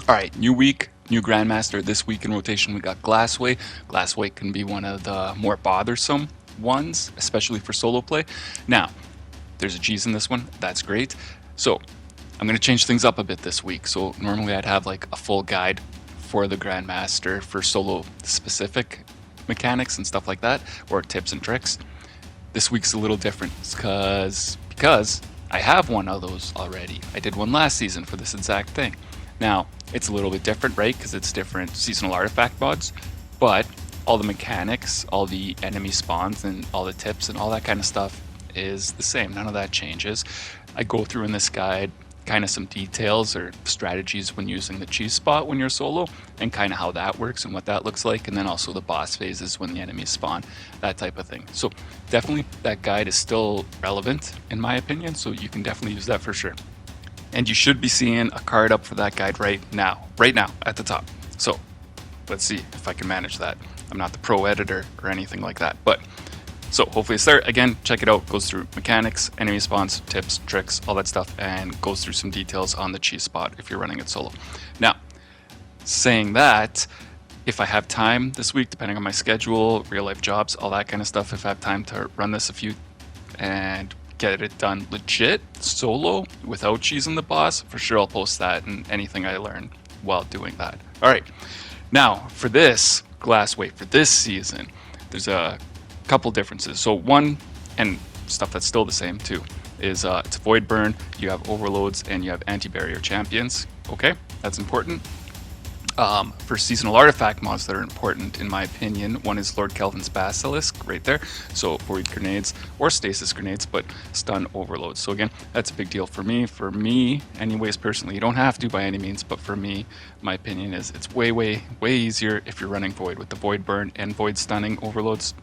Alright, new week, new Grandmaster. This week in rotation we got Glassway. Glassway can be one of the more bothersome ones, especially for solo play. Now, there's a cheese in this one, that's great. So, I'm going to change things up a bit this week. So, normally I'd have like a full guide for the Grandmaster for solo specific mechanics and stuff like that, or tips and tricks. This week's a little different because I have one of those already. I did one last season for this exact thing. Now, it's a little bit different, right? Because it's different seasonal artifact mods, but all the mechanics, all the enemy spawns, and all the tips and all that kind of stuff is the same. None of that changes. I go through in this guide kind of some details or strategies when using the cheese spot when you're solo, and kind of how that works and what that looks like, and then also the boss phases when the enemies spawn, that type of thing. So definitely that guide is still relevant in my opinion, so you can definitely use that for sure. And you should be seeing a card up for that guide right now at the top. So let's see if I can manage that. I'm not the pro editor or anything like that, but so hopefully it's there. Again, check it out. Goes through mechanics, enemy spawns, tips, tricks, all that stuff, and goes through some details on the cheese spot if you're running it solo. Now, saying that, if I have time this week, depending on my schedule, real life jobs, all that kind of stuff, if I have time to run this a few and get it done legit solo without cheesing the boss, for sure I'll post that and anything I learn while doing that. All right, now for this Glassway for this season, there's a couple differences. So one, and stuff that's still the same too, is it's void burn, you have overloads, and you have anti-barrier champions. Okay, that's important. For seasonal artifact mods that are important in my opinion, one is Lord Kelvin's Basilisk right there, so void grenades or stasis grenades, but stun overloads. So again, that's a big deal for me anyways. Personally, you don't have to by any means, but for me, my opinion is it's way easier if you're running void with the void burn and void stunning overloads.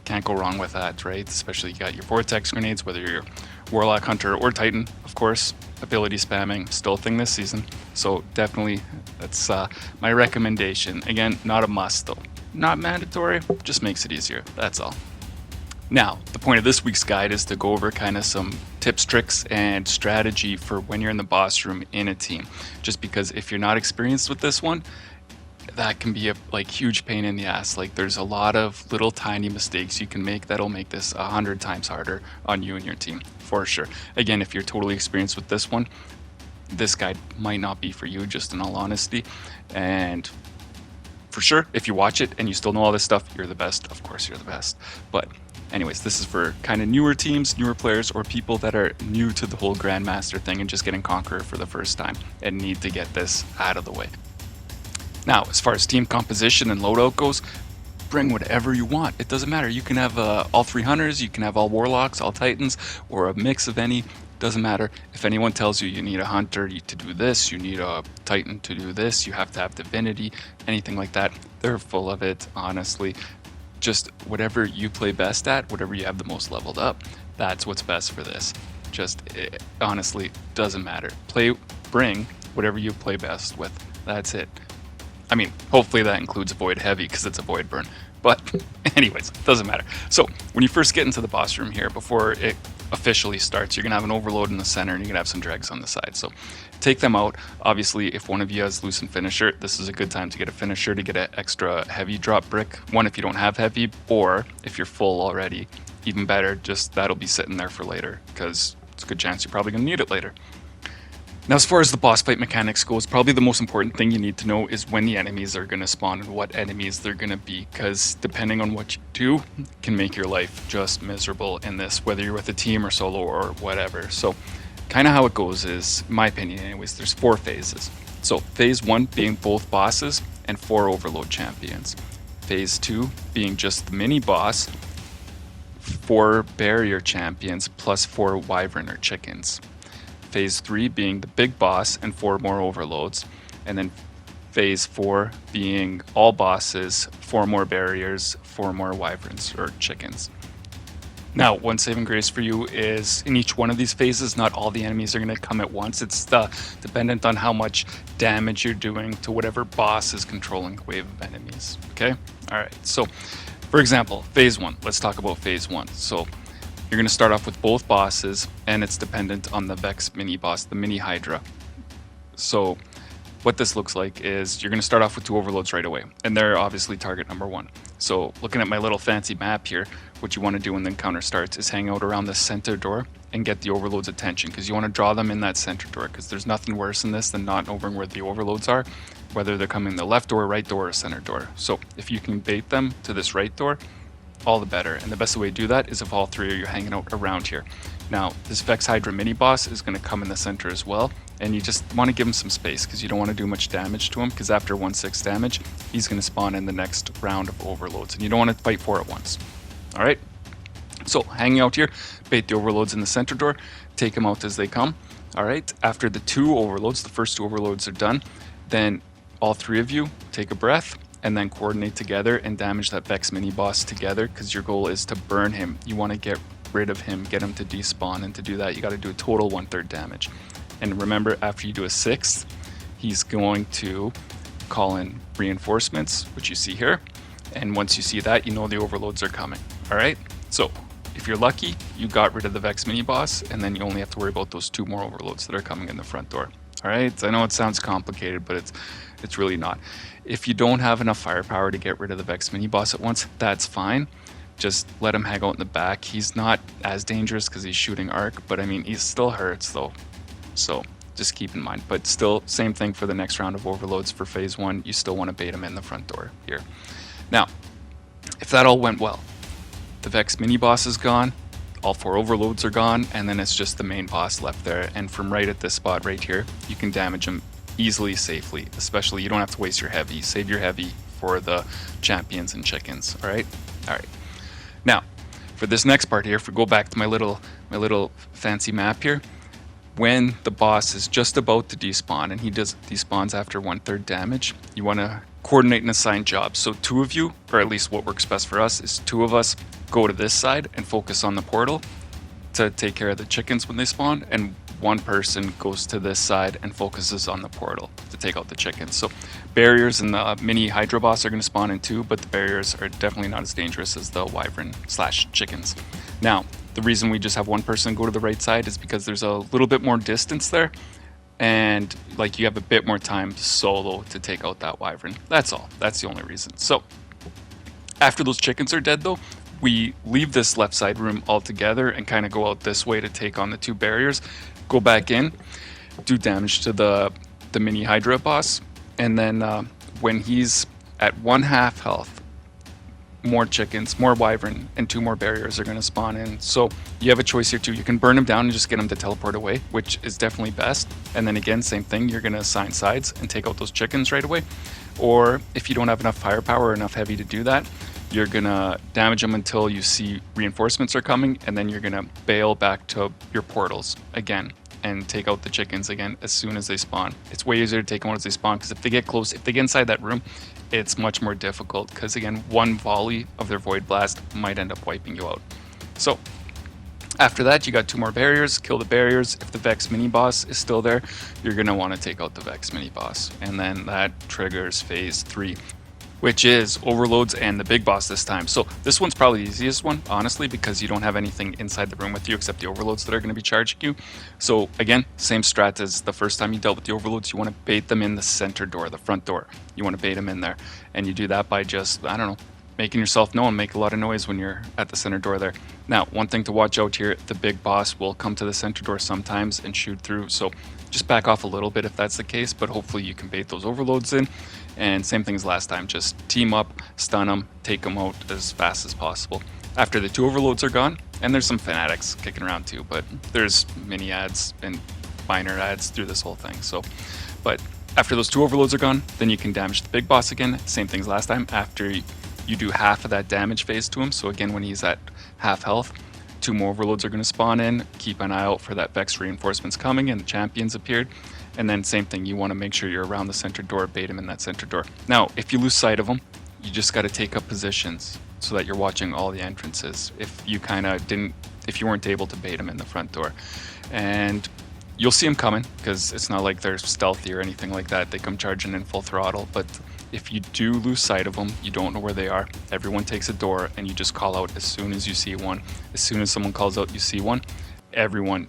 Can't go wrong with that, right? Especially you got your vortex grenades, whether you're warlock, hunter, or titan, of course. Ability spamming still a thing this season, so definitely that's my recommendation. Again, not a must though, not mandatory, just makes it easier, that's all. Now, the point of this week's guide is to go over kind of some tips, tricks, and strategy for when you're in the boss room in a team. Just because if you're not experienced with this one, that can be a huge pain in the ass. Like there's a lot of little tiny mistakes you can make that'll make this 100 times harder on you and your team, for sure. Again, if you're totally experienced with this one, this guide might not be for you, just in all honesty. And for sure, if you watch it and you still know all this stuff, you're the best. Of course you're the best. But anyways, this is for kind of newer teams, newer players, or people that are new to the whole Grandmaster thing and just getting Conqueror for the first time and need to get this out of the way. Now, as far as team composition and loadout goes, bring whatever you want. It doesn't matter. You can have all 3 hunters, you can have all warlocks, all titans, or a mix of any. Doesn't matter. If anyone tells you you need a hunter to do this, you need a titan to do this, you have to have divinity, anything like that, they're full of it, honestly. Just whatever you play best at, whatever you have the most leveled up, that's what's best for this. Just honestly, doesn't matter. Bring whatever you play best with. That's it. I mean, hopefully that includes void heavy because it's a void burn. But anyways, doesn't matter. So when you first get into the boss room here, before it officially starts, you're going to have an overload in the center and you're going to have some dregs on the side. So take them out. Obviously, if one of you has loosened finisher, this is a good time to get a finisher to get an extra heavy drop brick. One, if you don't have heavy, or if you're full already, even better, just that'll be sitting there for later because it's a good chance you're probably going to need it later. Now, as far as the boss fight mechanics goes, probably the most important thing you need to know is when the enemies are going to spawn and what enemies they're going to be, because depending on what you do can make your life just miserable in this, whether you're with a team or solo or whatever. So kind of how it goes is, in my opinion anyways, there's 4 phases. So phase 1 being both bosses and 4 overload champions. Phase 2 being just the mini boss, 4 barrier champions plus 4 wyvern or chickens. Phase 3 being the big boss and 4 more overloads, and then phase 4 being all bosses, 4 more barriers, 4 more wyverns or chickens. Now, one saving grace for you is in each one of these phases, not all the enemies are going to come at once. It's dependent on how much damage you're doing to whatever boss is controlling the wave of enemies. Okay? All right. So, for example, phase 1. Let's talk about phase 1. So, you're going to start off with both bosses, and it's dependent on the Vex mini boss, the mini Hydra. So what this looks like is you're going to start off with 2 overloads right away, and they're obviously target number 1. So looking at my little fancy map here, what you want to do when the encounter starts is hang out around the center door and get the overload's attention, because you want to draw them in that center door, because there's nothing worse than this than not knowing where the overloads are, whether they're coming the left door, right door, or center door. So if you can bait them to this right door, all the better. And the best way to do that is if all 3 of you are hanging out around here. Now, this Vex Hydra mini boss is going to come in the center as well, and you just want to give him some space because you don't want to do much damage to him, because after 1/6 damage, he's going to spawn in the next round of overloads, and you don't want to fight 4 at once. All right? So, hanging out here, bait the overloads in the center door, take them out as they come. All right? After the 2 overloads, the first 2 overloads are done, then all 3 of you take a breath, and then coordinate together and damage that Vex mini boss together, because your goal is to burn him. You want to get rid of him, get him to despawn, and to do that you got to do a total 1/3 damage. And remember, after you do a 6th, he's going to call in reinforcements, which you see here, and once you see that, you know the overloads are coming. All right, so if you're lucky, you got rid of the Vex mini boss, and then you only have to worry about those 2 more overloads that are coming in the front door. All right, I know it sounds complicated, but it's really not. If you don't have enough firepower to get rid of the Vex mini boss at once, that's fine. Just let him hang out in the back. He's not as dangerous because he's shooting arc, but I mean, he still hurts though. So just keep in mind. But still, same thing for the next round of overloads for phase 1. You still want to bait him in the front door here. Now, if that all went well, the Vex mini boss is gone, all 4 overloads are gone, and then it's just the main boss left there. And from right at this spot right here, you can damage him easily, safely. Especially, you don't have to waste your heavy. Save your heavy for the champions and chickens. All right. Now, for this next part here, if we go back to my little fancy map here, when the boss is just about to despawn, and he despawns after 1/3 damage, you want to coordinate and assign jobs. So 2 of you, or at least what works best for us, is 2 of us go to this side and focus on the portal to take care of the chickens when they spawn, and 1 person goes to this side and focuses on the portal to take out the chickens. So barriers and the mini Hydra boss are going to spawn in too, but the barriers are definitely not as dangerous as the wyvern/chickens. Now, the reason we just have 1 person go to the right side is because there's a little bit more distance there, and like you have a bit more time solo to take out that wyvern. That's all. That's the only reason. So after those chickens are dead though, we leave this left side room altogether and kind of go out this way to take on the 2 barriers, go back in, do damage to the mini Hydra boss, and then when he's at 1/2 health, more chickens, more wyvern, and 2 more barriers are going to spawn in. So you have a choice here too. You can burn him down and just get him to teleport away, which is definitely best. And then again, same thing, you're going to assign sides and take out those chickens right away. Or if you don't have enough firepower or enough heavy to do that, you're going to damage them until you see reinforcements are coming, and then you're going to bail back to your portals again and take out the chickens again as soon as they spawn. It's way easier to take them out as they spawn, because if they get close, if they get inside that room, it's much more difficult, because again, 1 volley of their Void Blast might end up wiping you out. So after that, you got 2 more barriers, kill the barriers. If the Vex mini boss is still there, you're going to want to take out the Vex mini boss, and then that triggers phase 3. Which is overloads and the big boss this time. So this one's probably the easiest one, honestly, because you don't have anything inside the room with you except the overloads that are going to be charging you. So again, same strat as the first time you dealt with the overloads. You want to bait them in the center door, the front door. You want to bait them in there, and you do that by just, I don't know, making yourself known, make a lot of noise when you're at the center door there. Now, one thing to watch out here, the big boss will come to the center door sometimes and shoot through, so just back off a little bit if that's the case, but hopefully you can bait those overloads in. And same thing as last time, just team up, stun them, take them out as fast as possible. After the 2 overloads are gone, and there's some fanatics kicking around too, but there's mini ads and minor ads through this whole thing. So, but after those 2 overloads are gone, then you can damage the big boss again. Same thing as last time. After you do half of that damage phase to him, so again, when he's at half health, 2 more overloads are going to spawn in. Keep an eye out for that Vex reinforcements coming, and the champions appeared. And then same thing, you want to make sure you're around the center door, bait him in that center door. Now, if you lose sight of him, you just got to take up positions so that you're watching all the entrances. If you weren't able to bait him in the front door. And you'll see him coming, because it's not like they're stealthy or anything like that. They come charging in full throttle. But if you do lose sight of them, you don't know where they are, everyone takes a door, and you just call out as soon as you see one. As soon as someone calls out you see one, everyone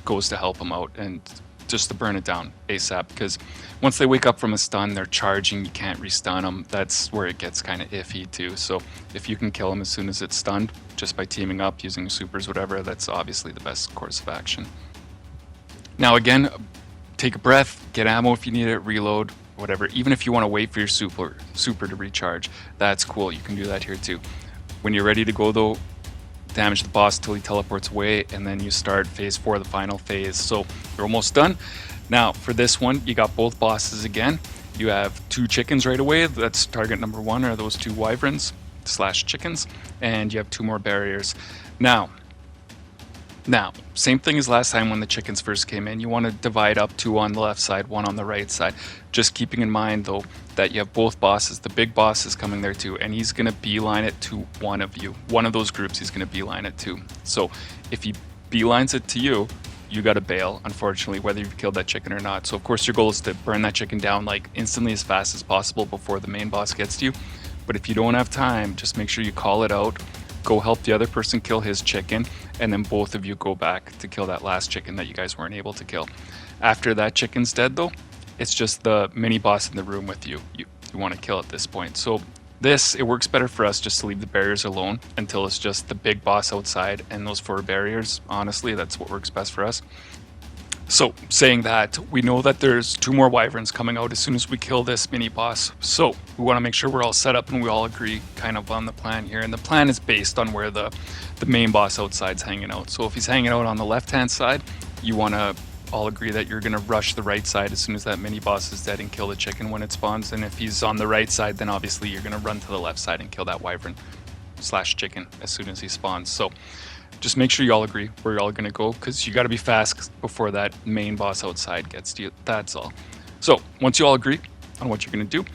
goes to help them out, and just to burn it down ASAP, because once they wake up from a stun, they're charging, you can't restun them. That's where it gets kind of iffy too. So if you can kill them as soon as it's stunned, just by teaming up, using supers, whatever, that's obviously the best course of action. Now again, take a breath, get ammo if you need it, reload, whatever. Even if you want to wait for your super to recharge, that's cool, you can do that here too. When you're ready to go though, damage the boss till he teleports away, and then you start phase 4, the final phase. So you're almost done. Now for this one, you got both bosses again. You have 2 chickens right away. That's target number 1, are those 2 wyverns / chickens, and you have 2 more barriers. Now, same thing as last time when the chickens first came in. You want to divide up 2 on the left side, 1 on the right side. Just keeping in mind though that you have both bosses. The big boss is coming there too, and he's going to beeline it to one of you. One of those groups he's going to beeline it to. So if he beelines it to you, you got to bail, unfortunately, whether you've killed that chicken or not. So of course your goal is to burn that chicken down like instantly as fast as possible before the main boss gets to you. But if you don't have time, just make sure you call it out. Go help the other person kill his chicken, and then both of you go back to kill that last chicken that you guys weren't able to kill. After that chicken's dead though, it's just the mini boss in the room with you. You want to kill at this point. So it works better for us just to leave the barriers alone until it's just the big boss outside and those 4 barriers. Honestly, that's what works best for us. So saying that, we know that there's 2 more wyverns coming out as soon as we kill this mini boss. So we want to make sure we're all set up and we all agree kind of on the plan here. And the plan is based on where the main boss outside's hanging out. So if he's hanging out on the left-hand side, you want to all agree that you're going to rush the right side as soon as that mini boss is dead and kill the chicken when it spawns. And if he's on the right side, then obviously you're going to run to the left side and kill that wyvern / chicken as soon as he spawns. So just make sure you all agree where you're all going to go, because you got to be fast before that main boss outside gets to you. That's all. So once you all agree on what you're going to do,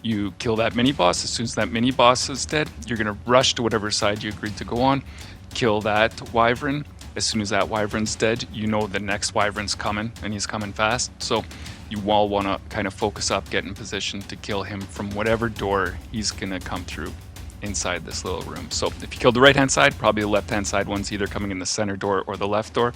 you kill that mini boss. As soon as that mini boss is dead, you're going to rush to whatever side you agreed to go on, kill that wyvern. As soon as that wyvern's dead, you know the next wyvern's coming, and he's coming fast. So you all want to kind of focus up, get in position to kill him from whatever door he's going to come through inside this little room. So if you killed the right hand side, probably the left hand side one's either coming in the center door or the left door.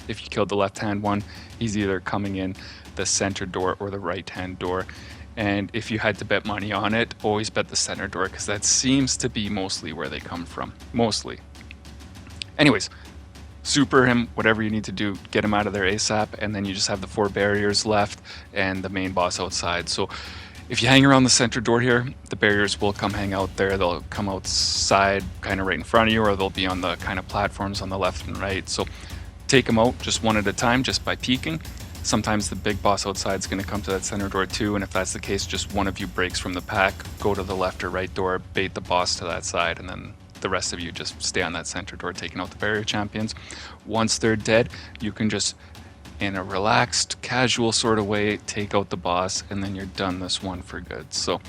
If you killed the left hand one, he's either coming in the center door or the right hand door. And if you had to bet money on it, always bet the center door, because that seems to be mostly where they come from. Mostly. Anyways, super him, whatever you need to do, get him out of there ASAP, and then you just have the 4 barriers left and the main boss outside. So if you hang around the center door here, the barriers will come hang out there. They'll come outside kind of right in front of you, or they'll be on the kind of platforms on the left and right. So take them out just one at a time, just by peeking. Sometimes the big boss outside is going to come to that center door too, and if that's the case, just one of you breaks from the pack, go to the left or right door, bait the boss to that side, and then the rest of you just stay on that center door taking out the barrier champions. Once they're dead, you can just, in a relaxed, casual sort of way, take out the boss, and then you're done this one for good. So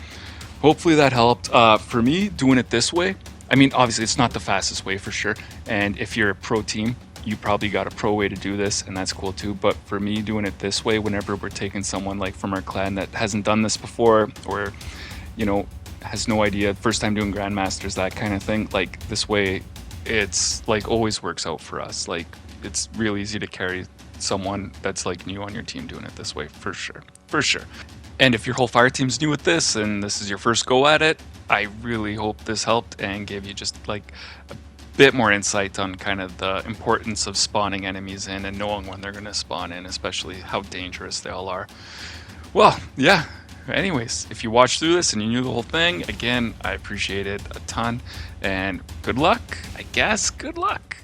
hopefully that helped. For me, doing it this way, I mean, obviously it's not the fastest way for sure, and if you're a pro team, you probably got a pro way to do this, and that's cool too. But for me, doing it this way, whenever we're taking someone like from our clan that hasn't done this before, or has no idea, first time doing Grandmasters, that kind of thing, like this way, it's like always works out for us. Like it's real easy to carry someone that's like new on your team doing it this way, for sure. And if your whole fire team's new at this and this is your first go at it, I really hope this helped and gave you just like a bit more insight on kind of the importance of spawning enemies in and knowing when they're going to spawn in, especially how dangerous they all are. Well, yeah. Anyways, if you watched through this and you knew the whole thing, again, I appreciate it a ton, and good luck, I guess. Good luck.